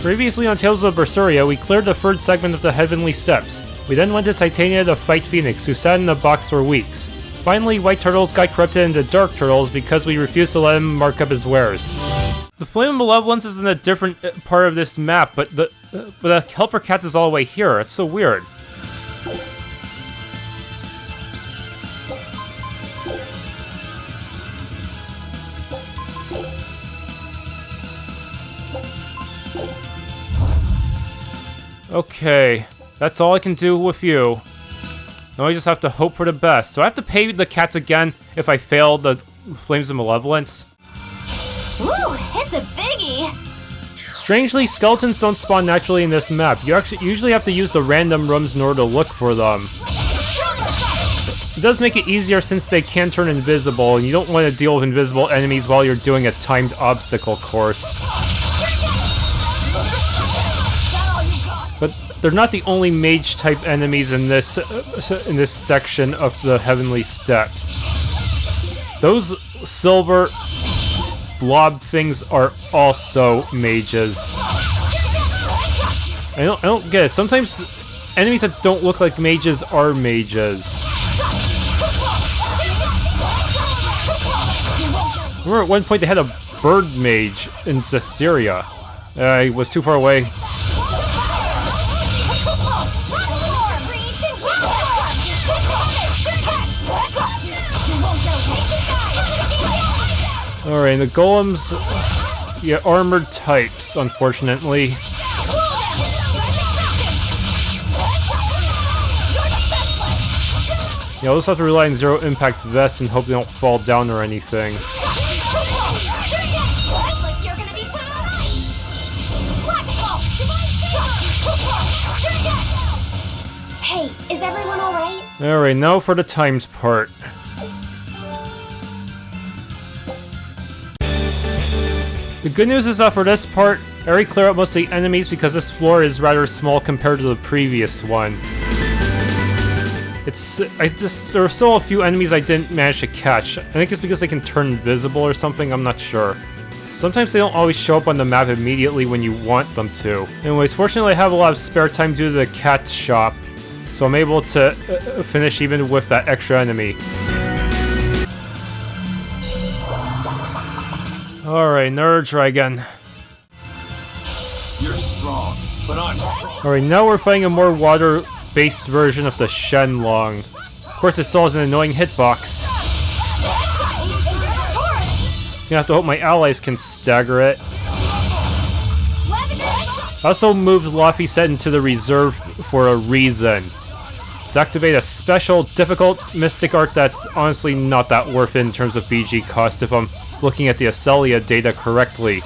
Previously on Tales of Berseria, we cleared the third segment of the Heavenly Steps. We then went to Titania to fight Phoenix, who sat in a box for weeks. Finally, White Turtles got corrupted into Dark Turtles because we refused to let him mark up his wares. The Flame of Malevolence is in a different part of this map, but the Helper Cat is all the way here. It's so weird. Okay, that's all I can do with you. Now I just have to hope for the best. So I have to pay the cats again if I fail the Flames of Malevolence. Ooh, it's a biggie! Strangely, skeletons don't spawn naturally in this map. You usually have to use the random rooms in order to look for them. It does make it easier since they can turn invisible, and you don't want to deal with invisible enemies while you're doing a timed obstacle course. But they're not the only mage-type enemies in this section of the Heavenly Steps. Those silver blob things are also mages. I don't get it. Sometimes enemies that don't look like mages are mages. Remember at one point they had a bird mage in Berseria. He was too far away. Alright, the golems, yeah, armored types, unfortunately. Yeah, I'll just have to rely on zero impact vests and hope they don't fall down or anything. Hey, is everyone alright? Alright, now for the times part. The good news is that for this part, I already cleared out most of the enemies because this floor is rather small compared to the previous one. There are still a few enemies I didn't manage to catch. I think it's because they can turn invisible or something, I'm not sure. Sometimes they don't always show up on the map immediately when you want them to. Anyways, fortunately I have a lot of spare time due to the cat shop, so I'm able to finish even with that extra enemy. Alright, Nerd, try again. You're strong, but I'm strong. Alright, now we're fighting a more water-based version of the Shenlong. Of course, it still has an annoying hitbox. Gonna have to hope my allies can stagger it. I also moved Laphicet into the reserve for a reason. To activate a special, difficult mystic art that's honestly not that worth it in terms of BG cost if I'm looking at the Acelia data correctly.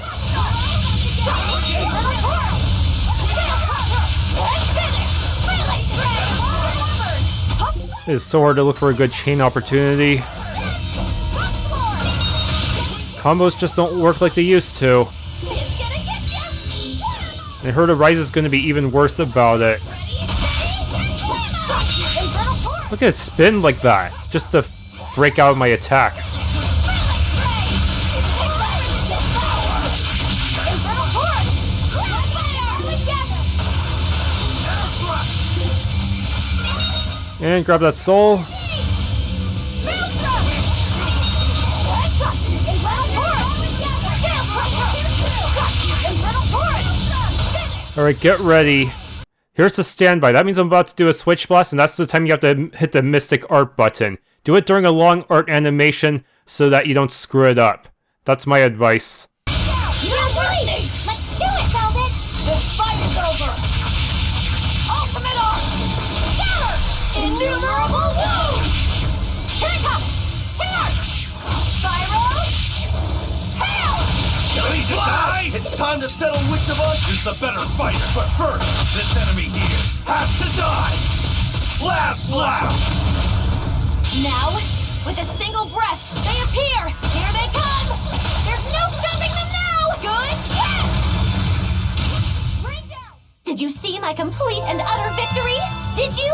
It is so hard to look for a good chain opportunity. Combos just don't work like they used to. And I heard Rise is going to be even worse about it. Look at it spin like that, just to break out of my attacks. And grab that soul. Alright, get ready. Here's the standby. That means I'm about to do a switch blast, and that's the time you have to hit the Mystic Art button. Do it during a long art animation so that you don't screw it up. That's my advice. Let's do it, Velvet! This fight is over! Ultimate art! Gather! Innumerable wounds! Kick up! Here! Spyro! Hail! Ready to die? It's time to settle which of us is the better fighter. But first, this enemy here has to die! Last laugh! Now, with a single breath, they appear! Here they come! There's no stopping them now! Good hit! Bring down! Did you see my complete and utter victory? Did you?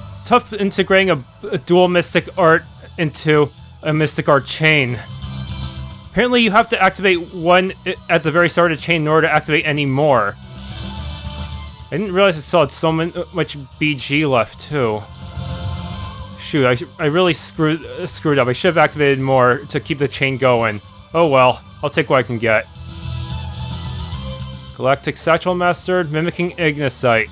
It's tough integrating a dual Mystic Art into a Mystic Art chain. Apparently you have to activate one at the very start of the chain in order to activate any more. I didn't realize it still had so much BG left, too. Shoot, I really screwed up. I should have activated more to keep the chain going. Oh well, I'll take what I can get. Galactic Satchel Master, mimicking Ignisite.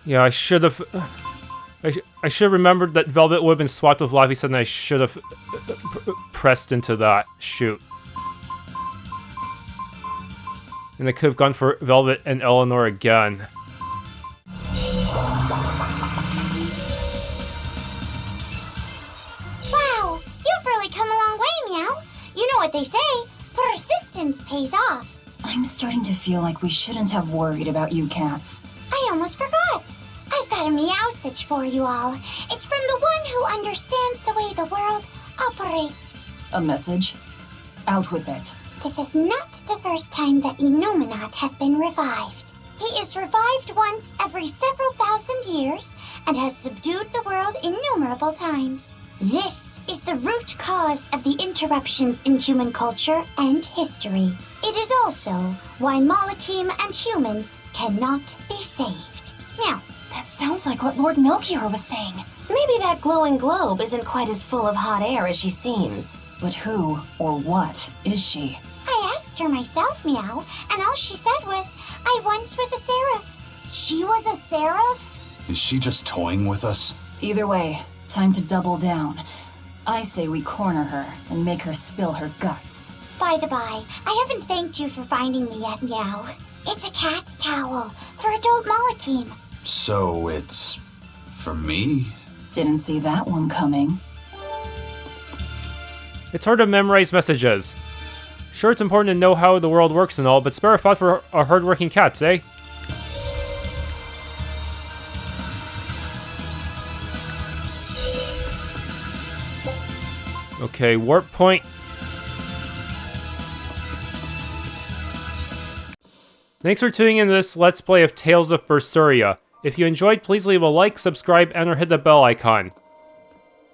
Yeah, I should have remembered that Velvet would have been swapped with Laphicet, and I should have pressed into that. Shoot. And I could have gone for Velvet and Eleanor again. Wow, you've really come a long way, Meow. You know what they say, persistence pays off. I'm starting to feel like we shouldn't have worried about you cats. I almost forgot. I've got a Meowsage for you all. It's from the one who understands the way the world operates. A message? Out with it. This is not the first time that Innominat has been revived. He is revived once every several thousand years and has subdued the world innumerable times. This is the root cause of the interruptions in human culture and history. It is also why Malakim and humans cannot be saved. Now, that sounds like what Lord Melchior was saying. Maybe that glowing globe isn't quite as full of hot air as she seems. But who or what is she? I asked her myself, Meow, and all she said was, I once was a seraph. She was a seraph? Is she just toying with us? Either way, time to double down. I say we corner her and make her spill her guts. By the by, I haven't thanked you for finding me yet, Meow. It's a cat's towel for adult Malakim. So it's for me? Didn't see that one coming. It's hard to memorize messages. Sure, it's important to know how the world works and all, but spare a thought for our hard-working cats, eh? Okay, warp point. Thanks for tuning in to this Let's Play of Tales of Berseria. If you enjoyed, please leave a like, subscribe, and or hit the bell icon.